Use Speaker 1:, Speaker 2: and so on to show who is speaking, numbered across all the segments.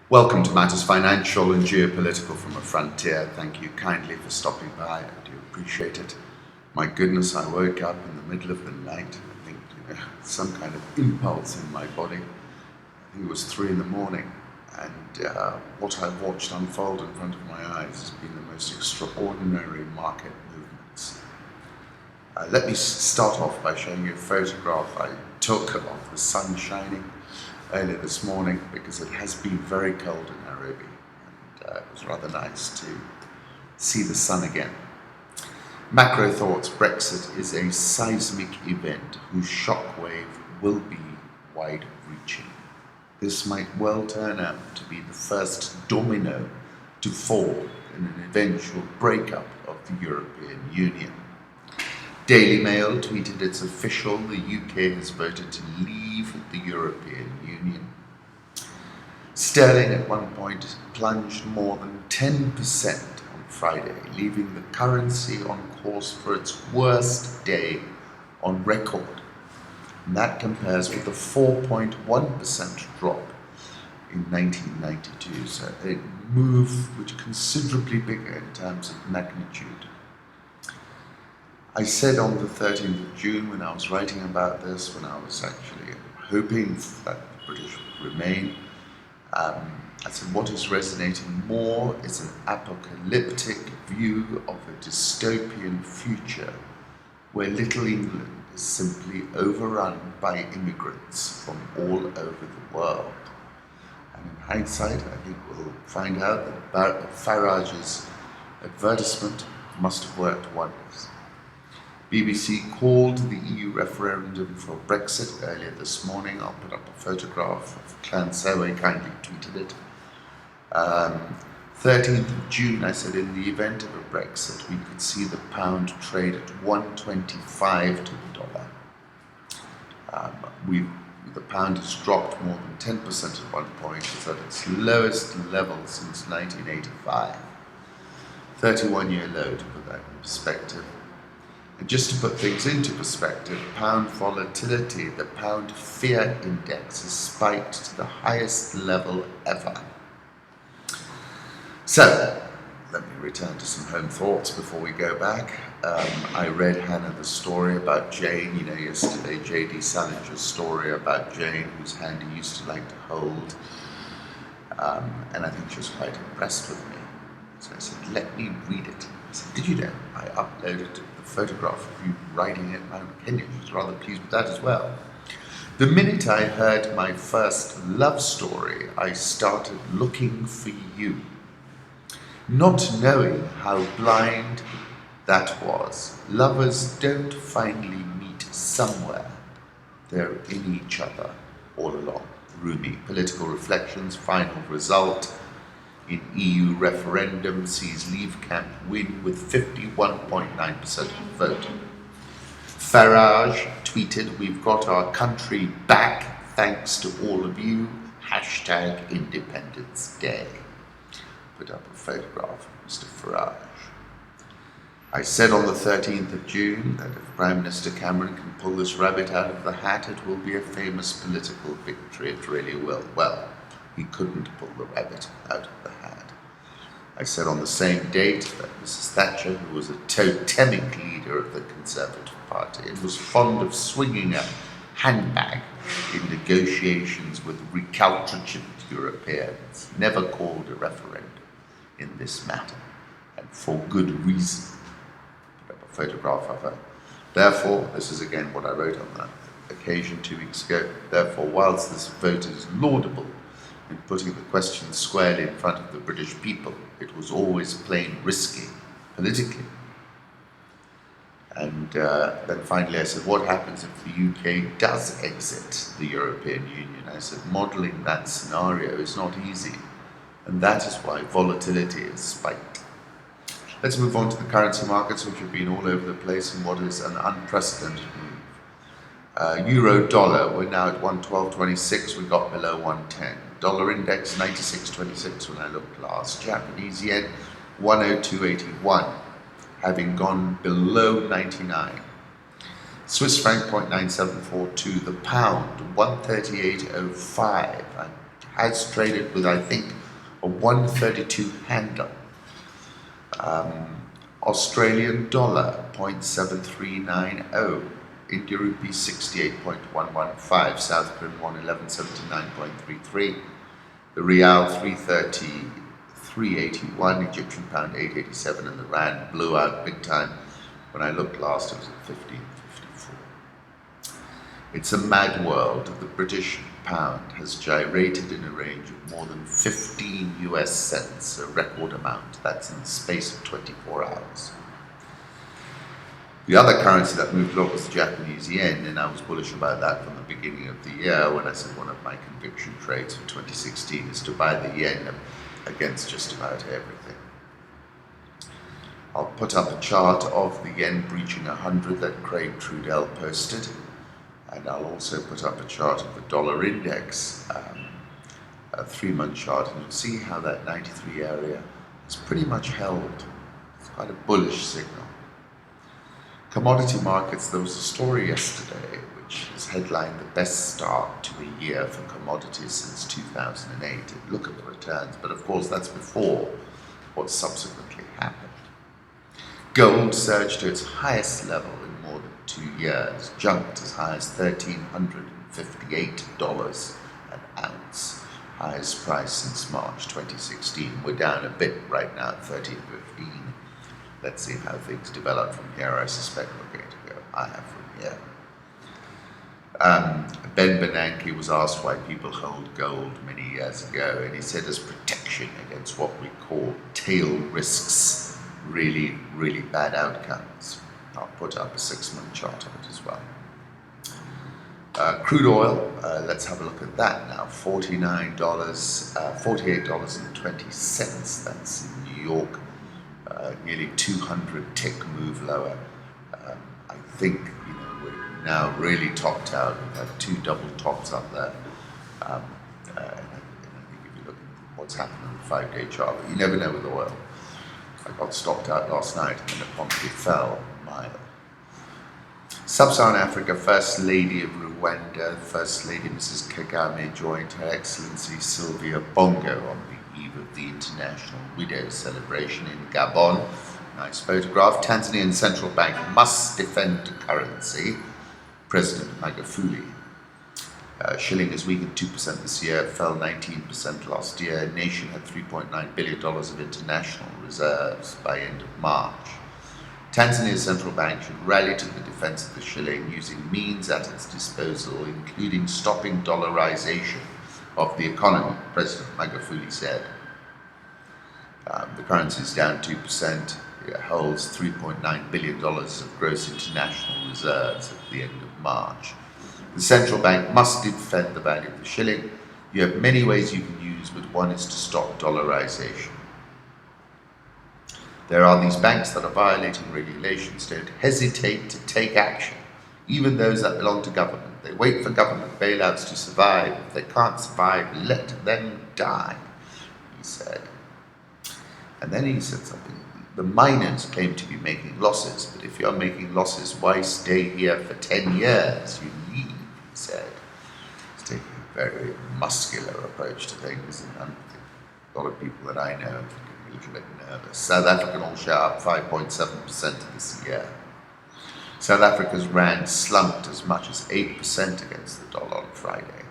Speaker 1: Welcome to Matters Financial and Geopolitical from a Frontier. Thank you kindly for stopping by. I do appreciate it. My goodness, I woke up in the middle of the night. I think some kind of impulse in my body. I think it was 3 in the morning, and what I've watched unfold in front of my eyes has been the most extraordinary market movements. Let me start off by showing you a photograph I took of the sun shining earlier this morning, because it has been very cold in Nairobi, and it was rather nice to see the sun again. Macro thoughts: Brexit is a seismic event whose shockwave will be wide-reaching. This might well turn out to be the first domino to fall in an eventual breakup of the European Union. Daily Mail tweeted it's official: the UK has voted to leave the European Union. Sterling at one point plunged more than 10% on Friday, leaving the currency on course for its worst day on record. And that compares with the 4.1% drop in 1992, so a move which is considerably bigger in terms of magnitude. I said on the 13th of June, when I was writing about this, when I was actually hoping that the British would remain, I said what is resonating more is an apocalyptic view of a dystopian future where Little England is simply overrun by immigrants from all over the world. And in hindsight, I think we'll find out that Farage's advertisement must have worked wonders. BBC called the EU referendum for Brexit earlier this morning. I'll put up a photograph of Clan Sewe, kindly tweeted it. 13th of June, I said in the event of a Brexit, we could see the pound trade at 125 to the dollar. The pound has dropped more than 10% at one point. It's at its lowest level since 1985. 31-year low, to put that in perspective. And just to put things into perspective, pound volatility, the pound fear index, has spiked to the highest level ever. So, let me return to some home thoughts before we go back. I read Hannah the story about Jane, yesterday, J.D. Salinger's story about Jane, whose hand he used to like to hold. And I think she was quite impressed with me. So I said, let me read it. I said, did you know I uploaded the photograph of you riding at Mount Kenya? She was rather pleased with that as well. The minute I heard my first love story, I started looking for you, not knowing how blind that was. Lovers don't finally meet somewhere. They're in each other all along. Rumi. Political reflections, final result in EU referendum sees Leave camp win with 51.9% of the vote. Farage tweeted, we've got our country back thanks to all of you, hashtag Independence Day. Put up a photograph of Mr. Farage. I said on the 13th of June that if Prime Minister Cameron can pull this rabbit out of the hat, it will be a famous political victory. It really will. Well, he couldn't pull the rabbit out of the hat. I said on the same date that Mrs. Thatcher, who was a totemic leader of the Conservative Party and was fond of swinging a handbag in negotiations with recalcitrant Europeans, never called a referendum in this matter, and for good reason. Put up a photograph of her. Therefore, this is again what I wrote on that occasion 2 weeks ago. Therefore, whilst this vote is laudable in putting the question squarely in front of the British people, it was always plain risky politically. And then finally I said, what happens if the UK does exit the European Union? I said, modelling that scenario is not easy, and that is why volatility is spiked. Let's move on to the currency markets, which have been all over the place in what is an unprecedented move. Euro dollar, we're now at 112.26, we got below 110. Dollar index 96.26 when I looked last. Japanese yen 102.81, having gone below 99. Swiss franc 0.9742, the pound 138.05. I has traded with, I think, a 132 handle. Australian dollar 0.7390, India rupee 68.115, South Korean 111.79.33, the Rial 330.381, Egyptian pound 887, and the Rand blew out big time. When I looked last, it was at 15.54. It's a mad world. The British pound has gyrated in a range of more than 15 US cents, a record amount. That's in the space of 24 hours. The other currency that moved a lot was the Japanese yen, and I was bullish about that from the beginning of the year when I said one of my conviction trades for 2016 is to buy the yen against just about everything. I'll put up a chart of the yen breaching 100 that Craig Trudell posted, and I'll also put up a chart of the dollar index, a 3-month chart, and you'll see how that 93 area is pretty much held. It's quite a bullish signal. Commodity markets, there was a story yesterday which has headlined the best start to a year for commodities since 2008. Look at the returns, but of course that's before what subsequently happened. Gold surged to its highest level in more than 2 years, jumped as high as $1,358 an ounce, highest price since March 2016. We're down a bit right now at $1,315. Let's see how things develop from here. I suspect we're going to go higher from here. Ben Bernanke was asked why people hold gold many years ago, and he said as protection against what we call tail risks, really, really bad outcomes. I'll put up a 6-month chart of it as well. Crude oil, let's have a look at that now. $48.20. That's in New York. Nearly 200 tick move lower. I think we're now really topped out. We've had 2 double tops up there. And I think if you look at what's happened on the 5-day chart, but you never know with oil. I got stopped out last night and then it promptly fell mild. Sub-Saharan Africa, First Lady of Rwanda, First Lady Mrs. Kagame joined Her Excellency Sylvia Bongo on the eve of the International Widows celebration in Gabon. Nice photograph. Tanzanian central bank must defend currency. President Magufuli. Shilling has weakened 2% this year, fell 19% last year. Nation had $3.9 billion of international reserves by end of March. Tanzania's central bank should rally to the defense of the shilling using means at its disposal, including stopping dollarization of the economy, President Magufuli said. The currency is down 2%. It holds $3.9 billion of gross international reserves at the end of March. The central bank must defend the value of the shilling. You have many ways you can use, but one is to stop dollarization. There are these banks that are violating regulations. Don't hesitate to take action, even those that belong to government. They wait for government bailouts to survive. If they can't survive, let them die, he said. And then he said something. The miners claim to be making losses, but if you're making losses, why stay here for 10 years? You leave, he said. He's taking a very muscular approach to things, and a lot of people that I know are getting a little bit nervous. South African all share up 5.7% this year. South Africa's rand slumped as much as 8% against the dollar on Friday,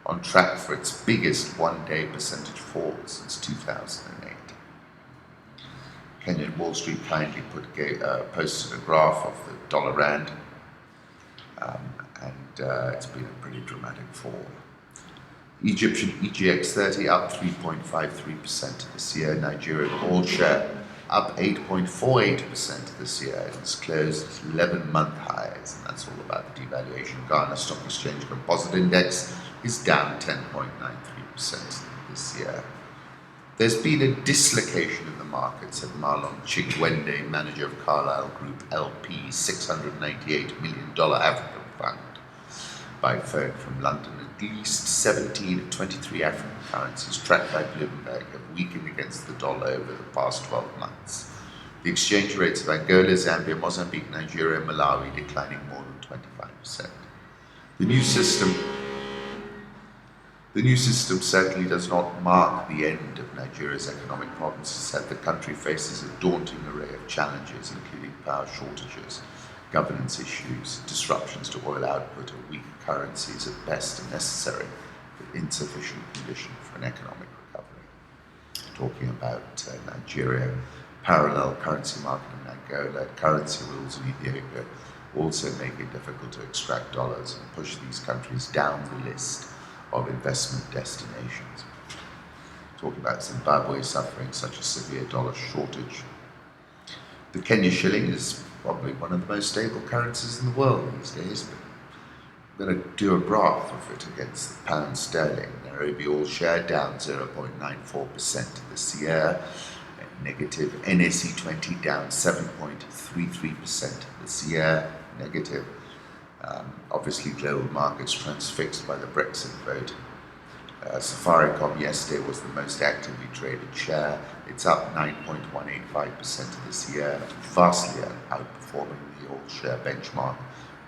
Speaker 1: on track for its biggest one-day percentage fall since 2008. Kenyan Wall Street kindly posted a graph of the dollar rand, and it's been a pretty dramatic fall. Egyptian EGX 30 up 3.53% this year. Nigerian all share up 8.48% this year. It's closed at 11-month highs, and that's all about the devaluation. Ghana Stock Exchange Composite Index is down 10.93% this year. There's been a dislocation in the market, said Marlon Chigwende, manager of Carlyle Group LP, $698 million African fund, by phone from London. At least 17 of 23 African currencies tracked by Bloomberg have weakened against the dollar over the past 12 months. The exchange rates of Angola, Zambia, Mozambique, Nigeria, and Malawi declining more than 25%. The new system The new system certainly does not mark the end of Nigeria's economic problems. Instead, the country faces a daunting array of challenges, including power shortages, governance issues, disruptions to oil output, and weak currencies at best are necessary, but insufficient condition for an economic recovery. Talking about Nigeria, parallel currency market in Angola, currency rules in Ethiopia also make it difficult to extract dollars and push these countries down the list of investment destinations. Talking about Zimbabwe suffering such a severe dollar shortage. The Kenya shilling is probably one of the most stable currencies in the world these days, but I'm going to do a graph of it against the pound sterling. Nairobi all share down 0.94% this year, negative. NSE 20 down 7.33% this year, negative. Obviously, global markets transfixed by the Brexit vote. Safaricom yesterday was the most actively traded share. It's up 9.185% this year, vastly outperforming the all-share benchmark,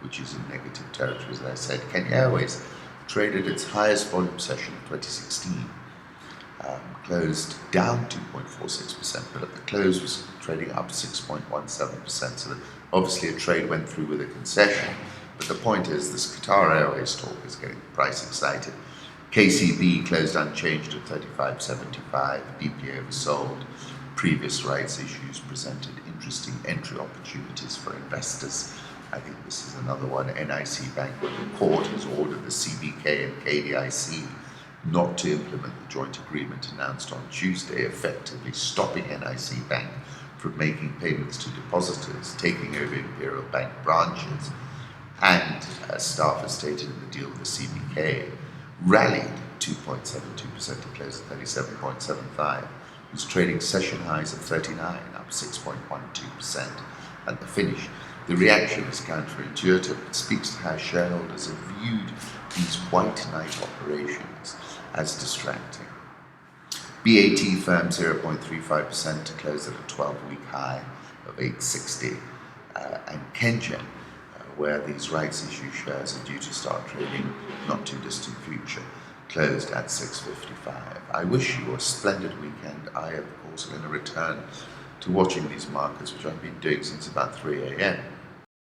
Speaker 1: which is in negative territory, as I said. Kenya Airways traded its highest volume session of 2016, closed down 2.46%, but at the close was trading up 6.17%. So obviously a trade went through with a concession. But the point is, this Qatar Airways talk is getting the price excited. KCB closed unchanged at 35.75, deeply oversold. Previous rights issues presented interesting entry opportunities for investors. I think this is another one. NIC Bank, where the court has ordered the CBK and KDIC not to implement the joint agreement announced on Tuesday, effectively stopping NIC Bank from making payments to depositors, taking over Imperial Bank branches, and, as staff has stated in the deal with the CBK, rallied 2.72% to close at 37.75. It was trading session highs of 39, up 6.12% at the finish. The reaction is counterintuitive. It speaks to how shareholders have viewed these white knight operations as distracting. BAT firm 0.35% to close at a 12-week high of 860. And Kengen, where these rights issue shares are due to start trading not too distant future, closed at 655. I wish you a splendid weekend. I, of course, am going to return to watching these markets, which I've been doing since about 3 a.m.